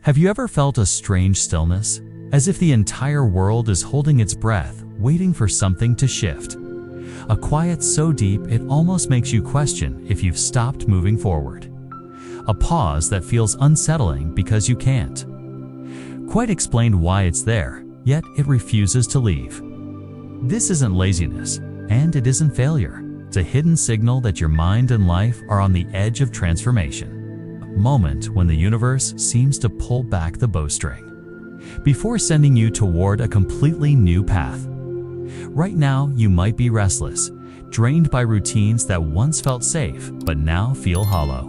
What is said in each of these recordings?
Have you ever felt a strange stillness, as if the entire world is holding its breath, waiting for something to shift? A quiet so deep it almost makes you question if you've stopped moving forward. A pause that feels unsettling because you can't quite explain why it's there, yet it refuses to leave. This isn't laziness, and it isn't failure. It's a hidden signal that your mind and life are on the edge of transformation. A moment when the universe seems to pull back the bowstring before sending you toward a completely new path. Right now, you might be restless, drained by routines that once felt safe but now feel hollow.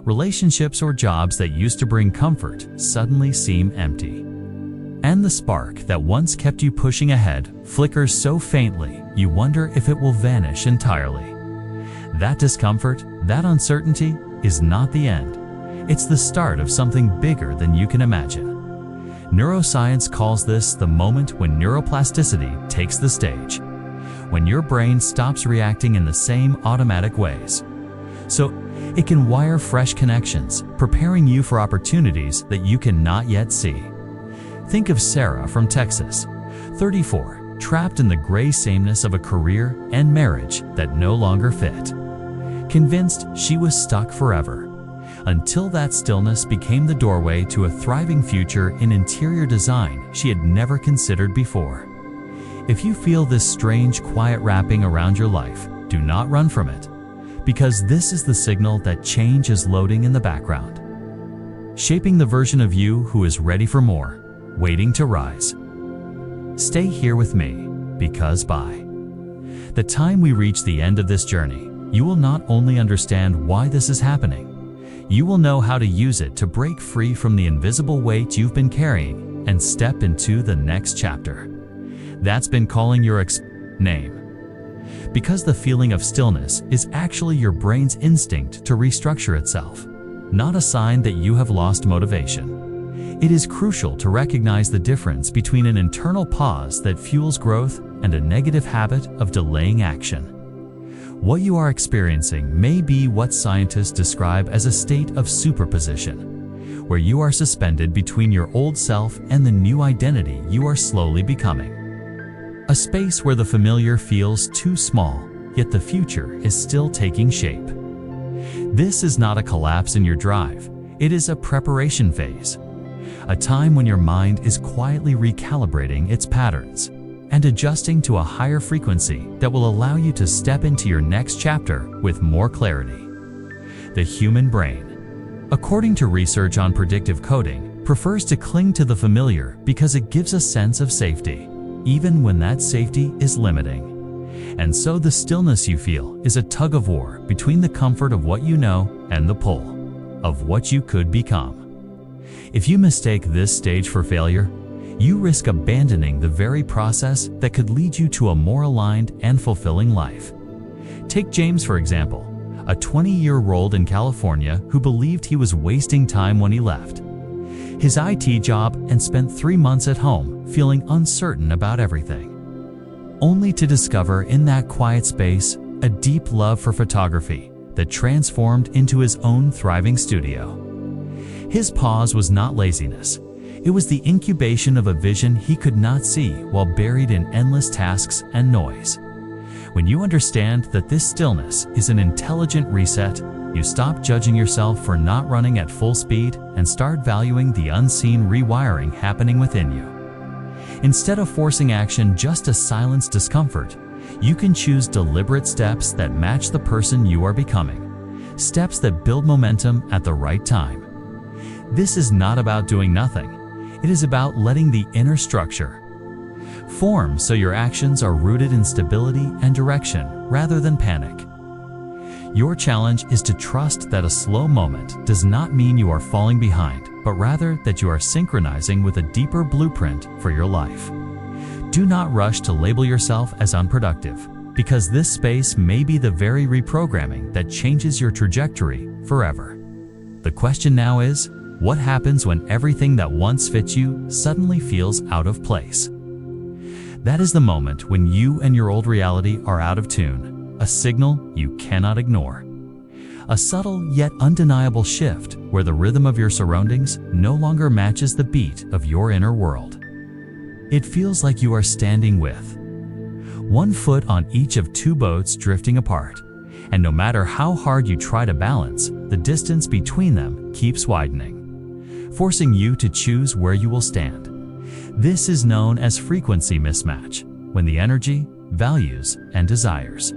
Relationships or jobs that used to bring comfort suddenly seem empty. And the spark that once kept you pushing ahead flickers so faintly you wonder if it will vanish entirely. That discomfort, that uncertainty, is not the end. It's the start of something bigger than you can imagine. Neuroscience calls this the moment when neuroplasticity takes the stage, when your brain stops reacting in the same automatic ways, so it can wire fresh connections, preparing you for opportunities that you cannot yet see. Think of Sarah from Texas, 34, trapped in the gray sameness of a career and marriage that no longer fit. Convinced she was stuck forever, until that stillness became the doorway to a thriving future in interior design she had never considered before. If you feel this strange, quiet wrapping around your life, do not run from it, because this is the signal that change is loading in the background, shaping the version of you who is ready for more, waiting to rise. Stay here with me, because by the time we reach the end of this journey, you will not only understand why this is happening, you will know how to use it to break free from the invisible weight you've been carrying and step into the next chapter that's been calling your name. Because the feeling of stillness is actually your brain's instinct to restructure itself, not a sign that you have lost motivation. It is crucial to recognize the difference between an internal pause that fuels growth and a negative habit of delaying action. What you are experiencing may be what scientists describe as a state of superposition, where you are suspended between your old self and the new identity you are slowly becoming. A space where the familiar feels too small, yet the future is still taking shape. This is not a collapse in your drive, it is a preparation phase. A time when your mind is quietly recalibrating its patterns and adjusting to a higher frequency that will allow you to step into your next chapter with more clarity. The human brain, according to research on predictive coding, prefers to cling to the familiar because it gives a sense of safety, even when that safety is limiting. And so the stillness you feel is a tug-of-war between the comfort of what you know and the pull of what you could become. If you mistake this stage for failure, you risk abandoning the very process that could lead you to a more aligned and fulfilling life. Take James, for example, a 20-year-old in California who believed he was wasting time when he left his IT job and spent 3 months at home feeling uncertain about everything, only to discover in that quiet space a deep love for photography that transformed into his own thriving studio. His pause was not laziness. It was the incubation of a vision he could not see while buried in endless tasks and noise. When you understand that this stillness is an intelligent reset, you stop judging yourself for not running at full speed and start valuing the unseen rewiring happening within you. Instead of forcing action just to silence discomfort, you can choose deliberate steps that match the person you are becoming, steps that build momentum at the right time. This is not about doing nothing. It is about letting the inner structure form so your actions are rooted in stability and direction rather than panic. Your challenge is to trust that a slow moment does not mean you are falling behind, but rather that you are synchronizing with a deeper blueprint for your life. Do not rush to label yourself as unproductive, because this space may be the very reprogramming that changes your trajectory forever. The question now is, what happens when everything that once fit you suddenly feels out of place? That is the moment when you and your old reality are out of tune, a signal you cannot ignore. A subtle yet undeniable shift where the rhythm of your surroundings no longer matches the beat of your inner world. It feels like you are standing with one foot on each of two boats drifting apart, and no matter how hard you try to balance, the distance between them keeps widening, forcing you to choose where you will stand. This is known as frequency mismatch, when the energy, values, and desires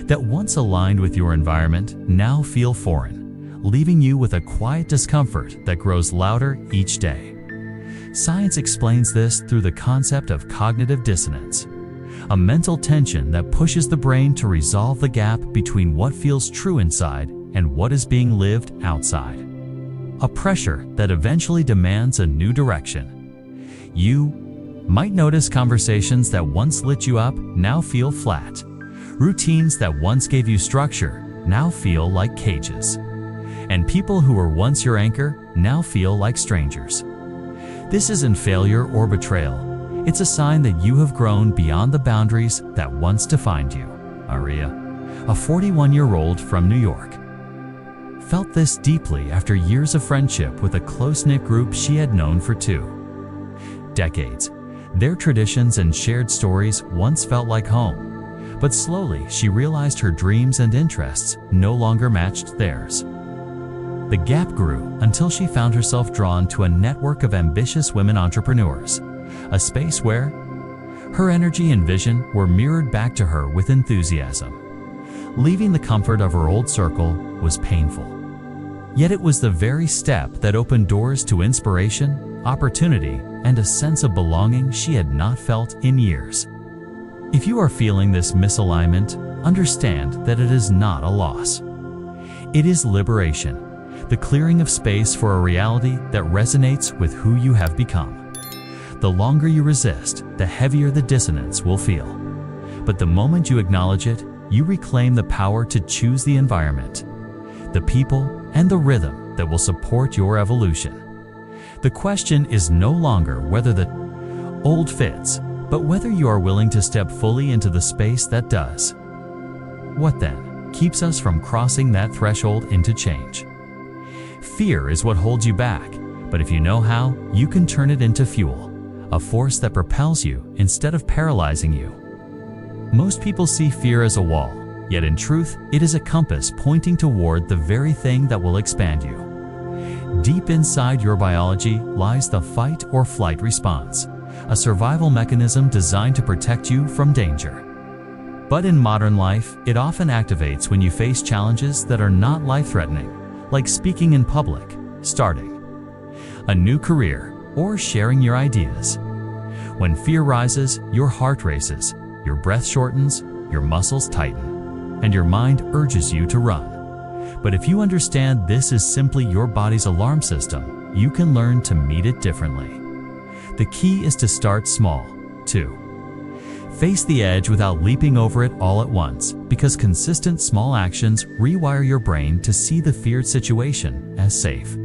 that once aligned with your environment now feel foreign, leaving you with a quiet discomfort that grows louder each day. Science explains this through the concept of cognitive dissonance, a mental tension that pushes the brain to resolve the gap between what feels true inside and what is being lived outside. A pressure that eventually demands a new direction. You might notice conversations that once lit you up now feel flat. Routines that once gave you structure now feel like cages. And people who were once your anchor now feel like strangers. This isn't failure or betrayal. It's a sign that you have grown beyond the boundaries that once defined you. Aria, a 41-year-old from New York, felt this deeply after years of friendship with a close-knit group she had known for 2 decades. Their traditions and shared stories once felt like home, but slowly she realized her dreams and interests no longer matched theirs. The gap grew until she found herself drawn to a network of ambitious women entrepreneurs, a space where her energy and vision were mirrored back to her with enthusiasm. Leaving the comfort of her old circle was painful. Yet it was the very step that opened doors to inspiration, opportunity, and a sense of belonging she had not felt in years. If you are feeling this misalignment, understand that it is not a loss. It is liberation, the clearing of space for a reality that resonates with who you have become. The longer you resist, the heavier the dissonance will feel. But the moment you acknowledge it, you reclaim the power to choose the environment, the people, and the rhythm that will support your evolution. The question is no longer whether the old fits, but whether you are willing to step fully into the space that does. What then keeps us from crossing that threshold into change? Fear is what holds you back, but if you know how, you can turn it into fuel, a force that propels you instead of paralyzing you. Most people see fear as a wall, yet in truth, it is a compass pointing toward the very thing that will expand you. Deep inside your biology lies the fight or flight response, a survival mechanism designed to protect you from danger. But in modern life, it often activates when you face challenges that are not life-threatening, like speaking in public, starting a new career, or sharing your ideas. When fear rises, your heart races, your breath shortens, your muscles tighten, and your mind urges you to run. But if you understand this is simply your body's alarm system, you can learn to meet it differently. The key is to start small, too. Face the edge without leaping over it all at once, because consistent small actions rewire your brain to see the feared situation as safe.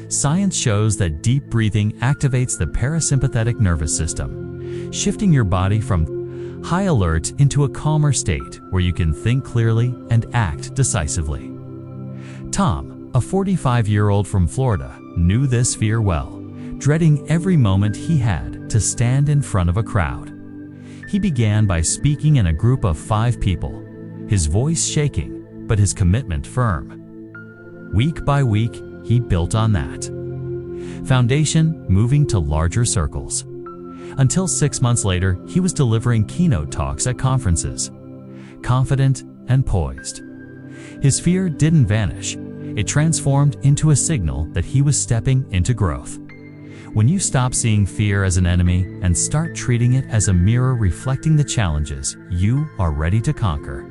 Science shows that deep breathing activates the parasympathetic nervous system, shifting your body from high alert into a calmer state where you can think clearly and act decisively. Tom, a 45-year-old from Florida, knew this fear well, dreading every moment he had to stand in front of a crowd. He began by speaking in a group of 5 people, his voice shaking, but his commitment firm. Week by week, he built on that foundation, moving to larger circles. Until 6 months later, he was delivering keynote talks at conferences, confident and poised. His fear didn't vanish. It transformed into a signal that he was stepping into growth. When you stop seeing fear as an enemy and start treating it as a mirror reflecting the challenges you are ready to conquer,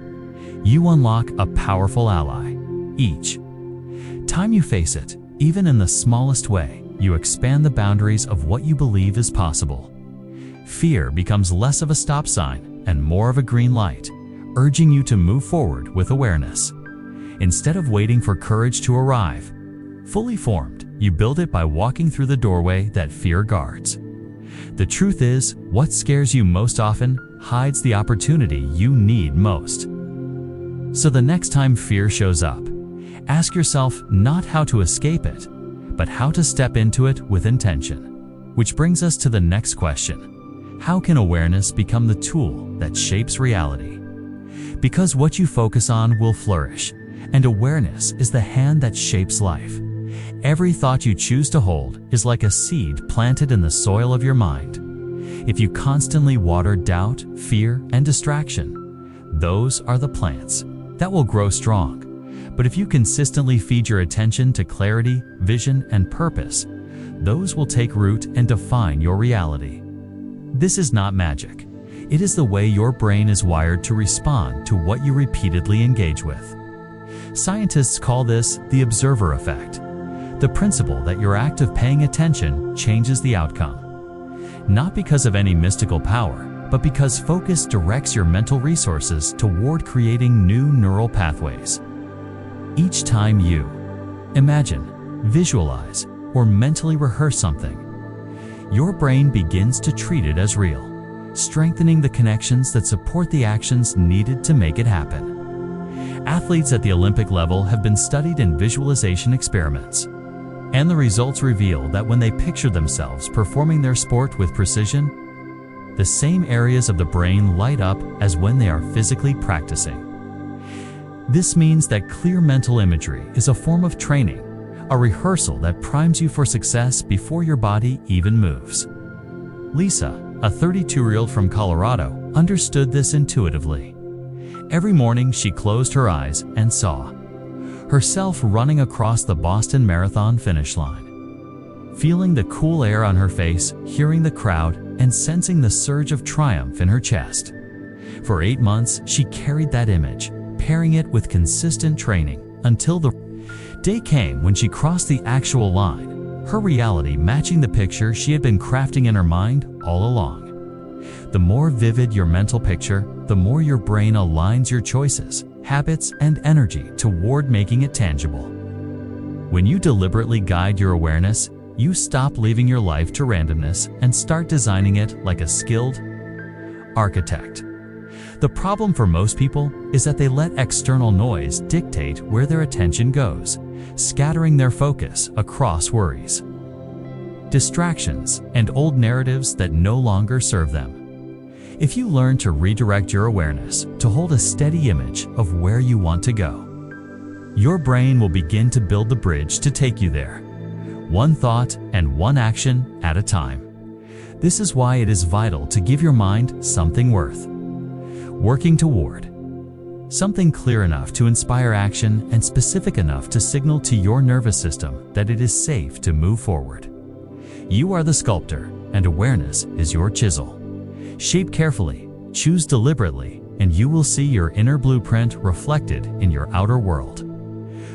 you unlock a powerful ally. Each time you face it, even in the smallest way, you expand the boundaries of what you believe is possible. Fear becomes less of a stop sign and more of a green light, urging you to move forward with awareness. Instead of waiting for courage to arrive, fully formed, you build it by walking through the doorway that fear guards. The truth is, what scares you most often hides the opportunity you need most. So the next time fear shows up, Ask yourself not how to escape it, but how to step into it with intention. Which brings us to the next question. How can awareness become the tool that shapes reality? Because what you focus on will flourish, and awareness is the hand that shapes life. Every thought you choose to hold is like a seed planted in the soil of your mind. If you constantly water doubt, fear, and distraction, those are the plants that will grow strong. But if you consistently feed your attention to clarity, vision, and purpose, those will take root and define your reality. This is not magic. It is the way your brain is wired to respond to what you repeatedly engage with. Scientists call this the observer effect, the principle that your act of paying attention changes the outcome. Not because of any mystical power, but because focus directs your mental resources toward creating new neural pathways. Each time you imagine, visualize, or mentally rehearse something, your brain begins to treat it as real, strengthening the connections that support the actions needed to make it happen. Athletes at the Olympic level have been studied in visualization experiments, and the results reveal that when they picture themselves performing their sport with precision, the same areas of the brain light up as when they are physically practicing. This means that clear mental imagery is a form of training, a rehearsal that primes you for success before your body even moves. Lisa, a 32-year-old from Colorado, understood this intuitively. Every morning she closed her eyes and saw herself running across the Boston Marathon finish line. Feeling the cool air on her face, hearing the crowd, and sensing the surge of triumph in her chest. For 8 months, she carried that image, pairing it with consistent training, until the day came when she crossed the actual line, her reality matching the picture she had been crafting in her mind all along. The more vivid your mental picture, the more your brain aligns your choices, habits, and energy toward making it tangible. When you deliberately guide your awareness, you stop leaving your life to randomness and start designing it like a skilled architect. The problem for most people is that they let external noise dictate where their attention goes, scattering their focus across worries, distractions, and old narratives that no longer serve them. If you learn to redirect your awareness to hold a steady image of where you want to go, your brain will begin to build the bridge to take you there, one thought and one action at a time. This is why it is vital to give your mind something worth working toward. Something clear enough to inspire action and specific enough to signal to your nervous system that it is safe to move forward. You are the sculptor, and awareness is your chisel. Shape carefully, choose deliberately, and you will see your inner blueprint reflected in your outer world.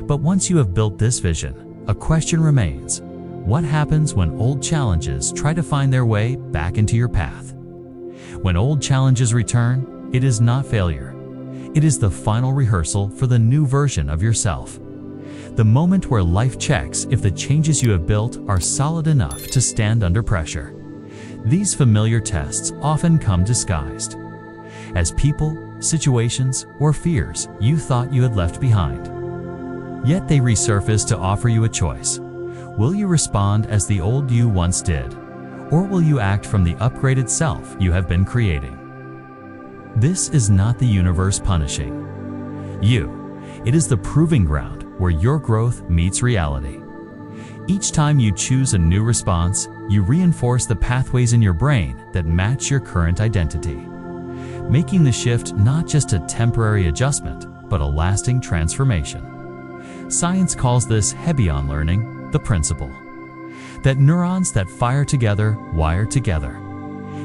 But once you have built this vision, a question remains. What happens when old challenges try to find their way back into your path? When old challenges return, it is not failure. It is the final rehearsal for the new version of yourself. The moment where life checks if the changes you have built are solid enough to stand under pressure. These familiar tests often come disguised as people, situations, or fears you thought you had left behind. Yet they resurface to offer you a choice. Will you respond as the old you once did, or will you act from the upgraded self you have been creating? This is not the universe punishing you. It is the proving ground where your growth meets reality. Each time you choose a new response, you reinforce the pathways in your brain that match your current identity, making the shift not just a temporary adjustment, but a lasting transformation. Science calls this Hebbian learning, the principle that neurons that fire together wire together,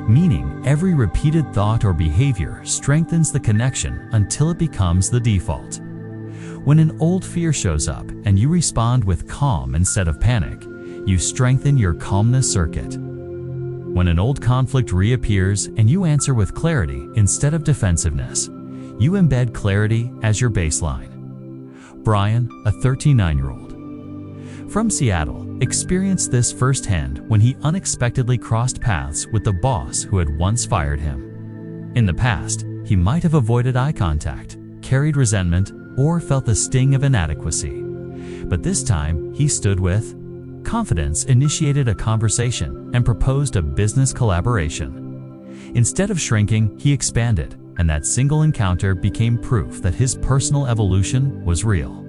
meaning every repeated thought or behavior strengthens the connection until it becomes the default. When an old fear shows up and you respond with calm instead of panic, you strengthen your calmness circuit. When an old conflict reappears and you answer with clarity instead of defensiveness, you embed clarity as your baseline. Brian, a 39-year-old from Seattle, experienced this firsthand when he unexpectedly crossed paths with the boss who had once fired him. In the past, he might have avoided eye contact, carried resentment, or felt the sting of inadequacy. But this time, he stood with confidence, initiated a conversation, and proposed a business collaboration. Instead of shrinking, he expanded, and that single encounter became proof that his personal evolution was real.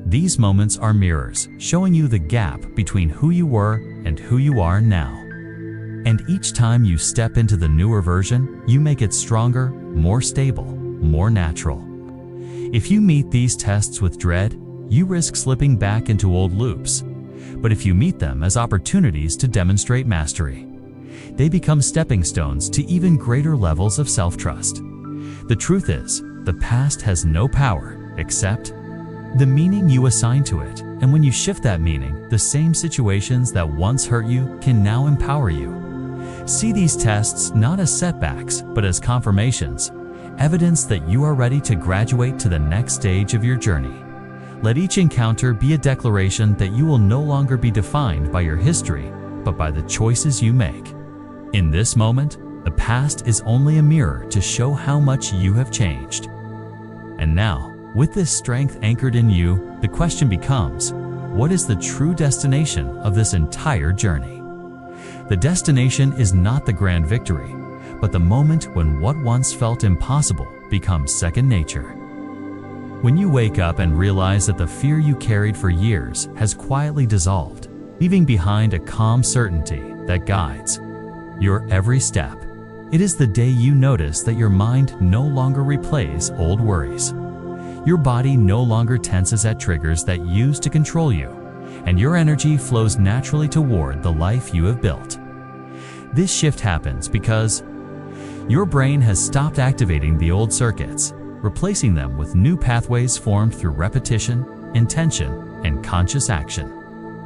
These moments are mirrors, showing you the gap between who you were and who you are now. And each time you step into the newer version, you make it stronger, more stable, more natural. If you meet these tests with dread, you risk slipping back into old loops. But if you meet them as opportunities to demonstrate mastery, they become stepping stones to even greater levels of self-trust. The truth is, the past has no power except the meaning you assign to it. And when you shift that meaning, the same situations that once hurt you can now empower you. See these tests not as setbacks, but as confirmations, evidence that you are ready to graduate to the next stage of your journey. Let each encounter be a declaration that you will no longer be defined by your history, but by the choices you make. In this moment, the past is only a mirror to show how much you have changed. And now, with this strength anchored in you, the question becomes, what is the true destination of this entire journey? The destination is not the grand victory, but the moment when what once felt impossible becomes second nature. When you wake up and realize that the fear you carried for years has quietly dissolved, leaving behind a calm certainty that guides your every step, it is the day you notice that your mind no longer replays old worries. Your body no longer tenses at triggers that used to control you, and your energy flows naturally toward the life you have built. This shift happens because your brain has stopped activating the old circuits, replacing them with new pathways formed through repetition, intention, and conscious action.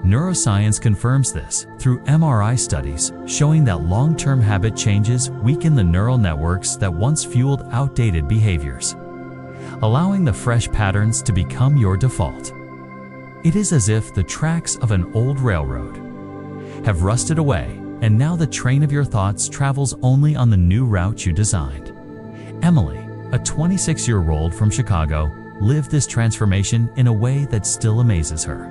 Neuroscience confirms this through MRI studies showing that long-term habit changes weaken the neural networks that once fueled outdated behaviors, allowing the fresh patterns to become your default. It is as if the tracks of an old railroad have rusted away, and now the train of your thoughts travels only on the new route you designed. Emily, a 26-year-old from Chicago, lived this transformation in a way that still amazes her.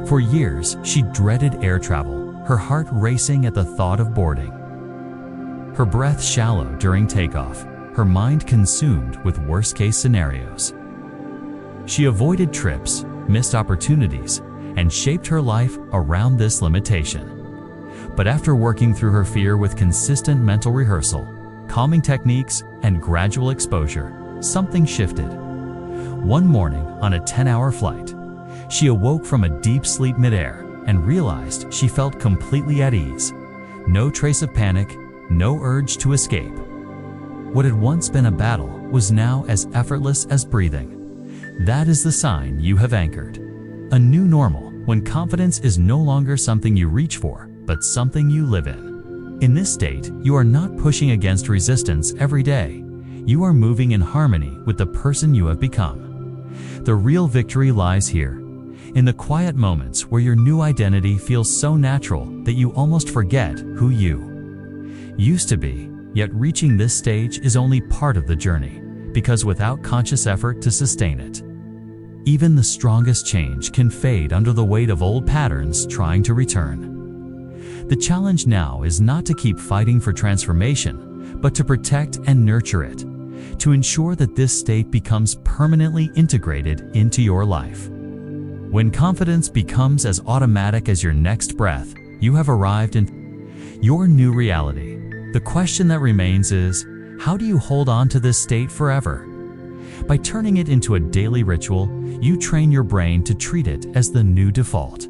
For years, she dreaded air travel, her heart racing at the thought of boarding, her breath shallow during takeoff, her mind consumed with worst-case scenarios. She avoided trips, missed opportunities, and shaped her life around this limitation. But after working through her fear with consistent mental rehearsal, calming techniques, and gradual exposure, something shifted. One morning, on a 10-hour flight, she awoke from a deep sleep midair and realized she felt completely at ease. No trace of panic, no urge to escape. What had once been a battle was now as effortless as breathing. That is the sign you have anchored a new normal, when confidence is no longer something you reach for, but something you live in. In this state, you are not pushing against resistance every day. You are moving in harmony with the person you have become. The real victory lies here, in the quiet moments where your new identity feels so natural that you almost forget who you used to be. Yet reaching this stage is only part of the journey, because without conscious effort to sustain it, even the strongest change can fade under the weight of old patterns trying to return. The challenge now is not to keep fighting for transformation, but to protect and nurture it, to ensure that this state becomes permanently integrated into your life. When confidence becomes as automatic as your next breath, you have arrived in your new reality. The question that remains is, how do you hold on to this state forever? By turning it into a daily ritual, you train your brain to treat it as the new default,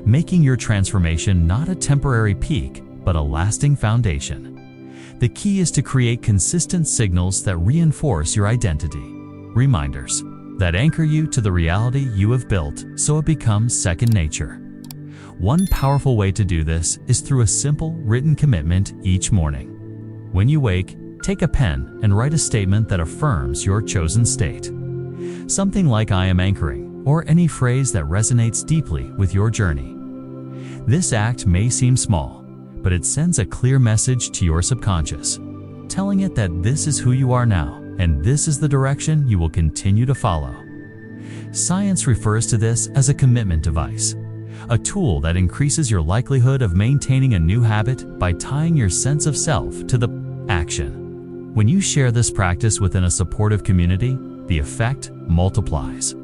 making your transformation not a temporary peak, but a lasting foundation. The key is to create consistent signals that reinforce your identity, reminders that anchor you to the reality you have built so it becomes second nature. One powerful way to do this is through a simple written commitment each morning. When you wake, take a pen and write a statement that affirms your chosen state. Something like "I am anchoring," or any phrase that resonates deeply with your journey. This act may seem small, but it sends a clear message to your subconscious, telling it that this is who you are now, and this is the direction you will continue to follow. Science refers to this as a commitment device, a tool that increases your likelihood of maintaining a new habit by tying your sense of self to the action. When you share this practice within a supportive community, the effect multiplies.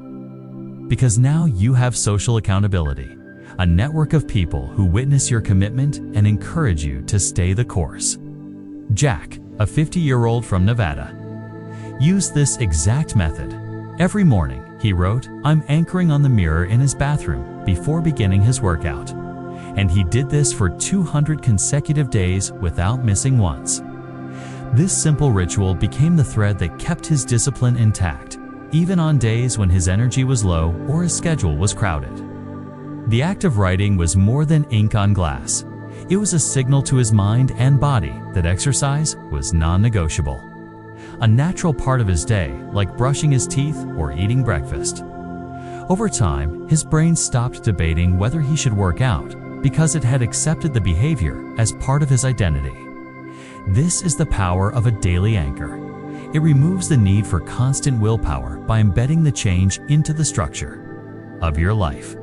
Because now you have social accountability, a network of people who witness your commitment and encourage you to stay the course. Jack, a 50-year-old from Nevada, used this exact method. Every morning, he wrote, "I'm anchoring on the mirror in his bathroom before beginning his workout." And he did this for 200 consecutive days without missing once. This simple ritual became the thread that kept his discipline intact, even on days when his energy was low or his schedule was crowded. The act of writing was more than ink on glass. It was a signal to his mind and body that exercise was non-negotiable, a natural part of his day, like brushing his teeth or eating breakfast. Over time, his brain stopped debating whether he should work out because it had accepted the behavior as part of his identity. This is the power of a daily anchor. It removes the need for constant willpower by embedding the change into the structure of your life.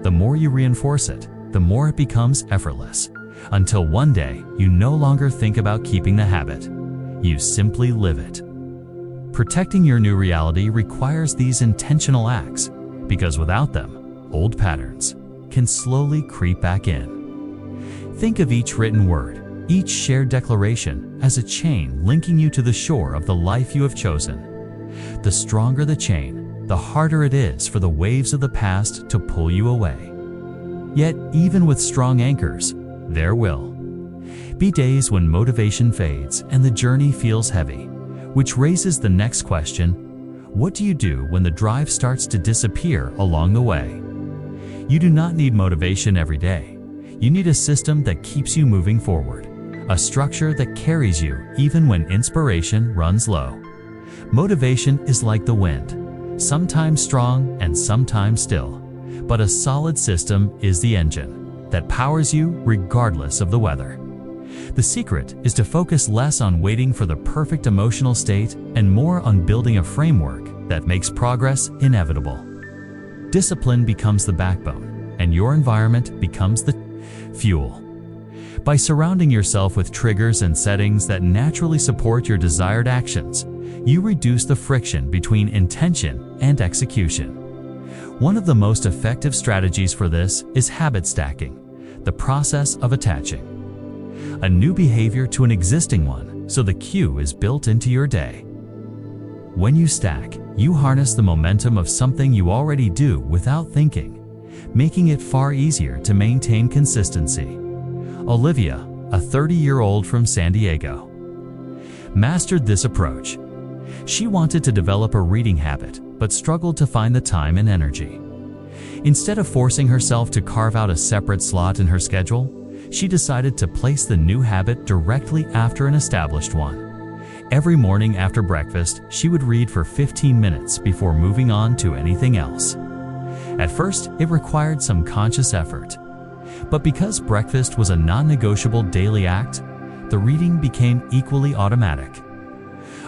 The more you reinforce it, the more it becomes effortless, until one day you no longer think about keeping the habit. You simply live it. Protecting your new reality requires these intentional acts, because without them, old patterns can slowly creep back in. Think of each written word, each shared declaration, as a chain linking you to the shore of the life you have chosen. The stronger the chain, the harder it is for the waves of the past to pull you away. Yet, even with strong anchors, there will be days when motivation fades and the journey feels heavy, which raises the next question: what do you do when the drive starts to disappear along the way? You do not need motivation every day. You need a system that keeps you moving forward, a structure that carries you even when inspiration runs low. Motivation is like the wind, sometimes strong and sometimes still, but a solid system is the engine that powers you regardless of the weather. The secret is to focus less on waiting for the perfect emotional state and more on building a framework that makes progress inevitable. Discipline becomes the backbone, and your environment becomes the fuel. By surrounding yourself with triggers and settings that naturally support your desired actions, you reduce the friction between intention and execution. One of the most effective strategies for this is habit stacking, the process of attaching a new behavior to an existing one so the cue is built into your day. When you stack, you harness the momentum of something you already do without thinking, making it far easier to maintain consistency. Olivia, a 30-year-old from San Diego, mastered this approach. She wanted to develop a reading habit, but struggled to find the time and energy. Instead of forcing herself to carve out a separate slot in her schedule, she decided to place the new habit directly after an established one. Every morning after breakfast, she would read for 15 minutes before moving on to anything else. At first, it required some conscious effort. But because breakfast was a non-negotiable daily act, the reading became equally automatic.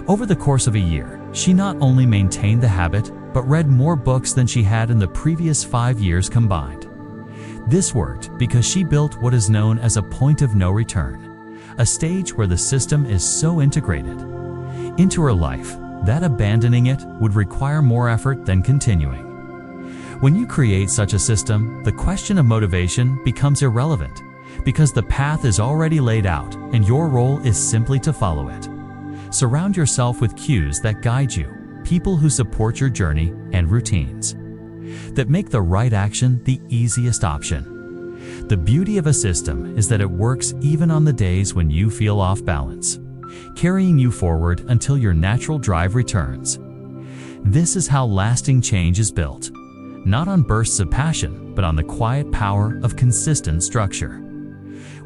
Over the course of a year, she not only maintained the habit, but read more books than she had in the previous 5 years combined. This worked because she built what is known as a point of no return, a stage where the system is so integrated into her life that abandoning it would require more effort than continuing. When you create such a system, the question of motivation becomes irrelevant because the path is already laid out and your role is simply to follow it. Surround yourself with cues that guide you, people who support your journey, and routines that make the right action the easiest option. The beauty of a system is that it works even on the days when you feel off balance, carrying you forward until your natural drive returns. This is how lasting change is built, not on bursts of passion, but on the quiet power of consistent structure.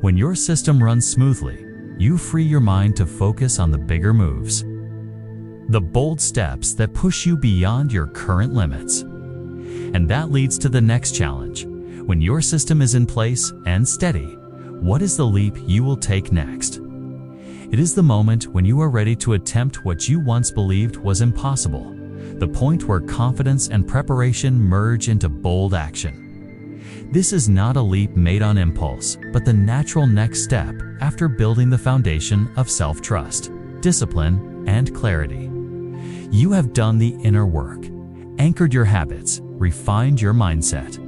When your system runs smoothly, you free your mind to focus on the bigger moves, the bold steps that push you beyond your current limits. And that leads to the next challenge. When your system is in place and steady, what is the leap you will take next? It is the moment when you are ready to attempt what you once believed was impossible, the point where confidence and preparation merge into bold action. This is not a leap made on impulse, but the natural next step after building the foundation of self-trust, discipline, and clarity. You have done the inner work, anchored your habits, refined your mindset.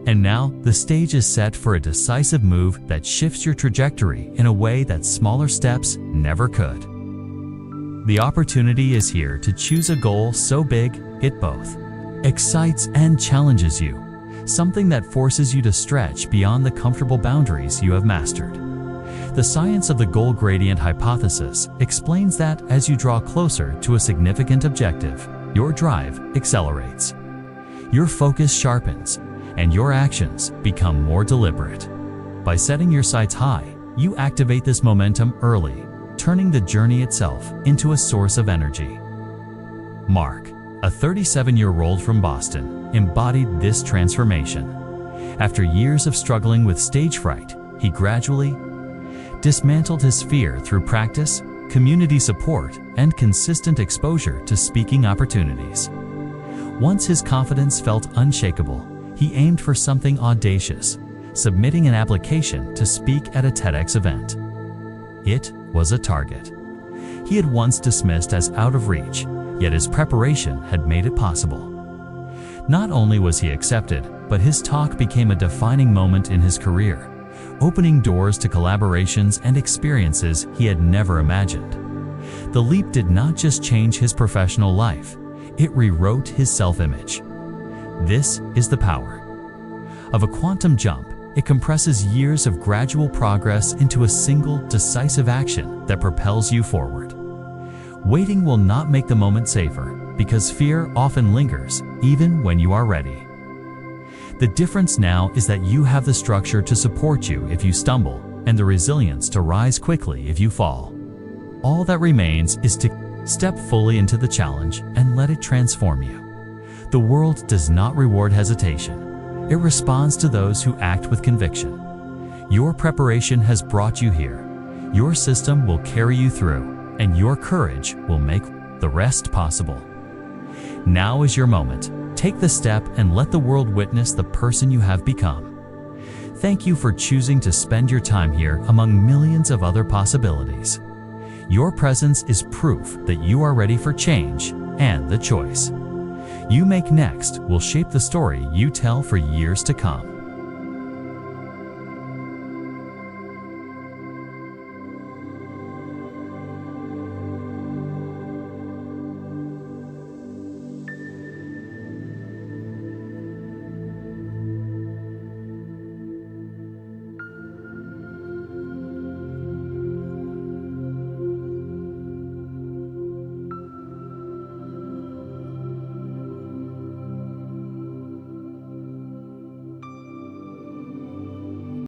And now, the stage is set for a decisive move that shifts your trajectory in a way that smaller steps never could. The opportunity is here to choose a goal so big it both excites and challenges you, something that forces you to stretch beyond the comfortable boundaries you have mastered. The science of the goal gradient hypothesis explains that as you draw closer to a significant objective, your drive accelerates, your focus sharpens, and your actions become more deliberate. By setting your sights high, you activate this momentum early, turning the journey itself into a source of energy. Mark, a 37-year-old from Boston, embodied this transformation. After years of struggling with stage fright, he gradually dismantled his fear through practice, community support, and consistent exposure to speaking opportunities. Once his confidence felt unshakable, he aimed for something audacious, submitting an application to speak at a TEDx event. It was a target he had once dismissed as out of reach, yet his preparation had made it possible. Not only was he accepted, but his talk became a defining moment in his career, opening doors to collaborations and experiences he had never imagined. The leap did not just change his professional life, it rewrote his self-image. This is the power of a quantum jump. It compresses years of gradual progress into a single, decisive action that propels you forward. Waiting will not make the moment safer, because fear often lingers, even when you are ready. The difference now is that you have the structure to support you if you stumble, and the resilience to rise quickly if you fall. All that remains is to step fully into the challenge and let it transform you. The world does not reward hesitation. It responds to those who act with conviction. Your preparation has brought you here. Your system will carry you through, and your courage will make the rest possible. Now is your moment. Take the step and let the world witness the person you have become. Thank you for choosing to spend your time here among millions of other possibilities. Your presence is proof that you are ready for change, and the choice you make next will shape the story you tell for years to come.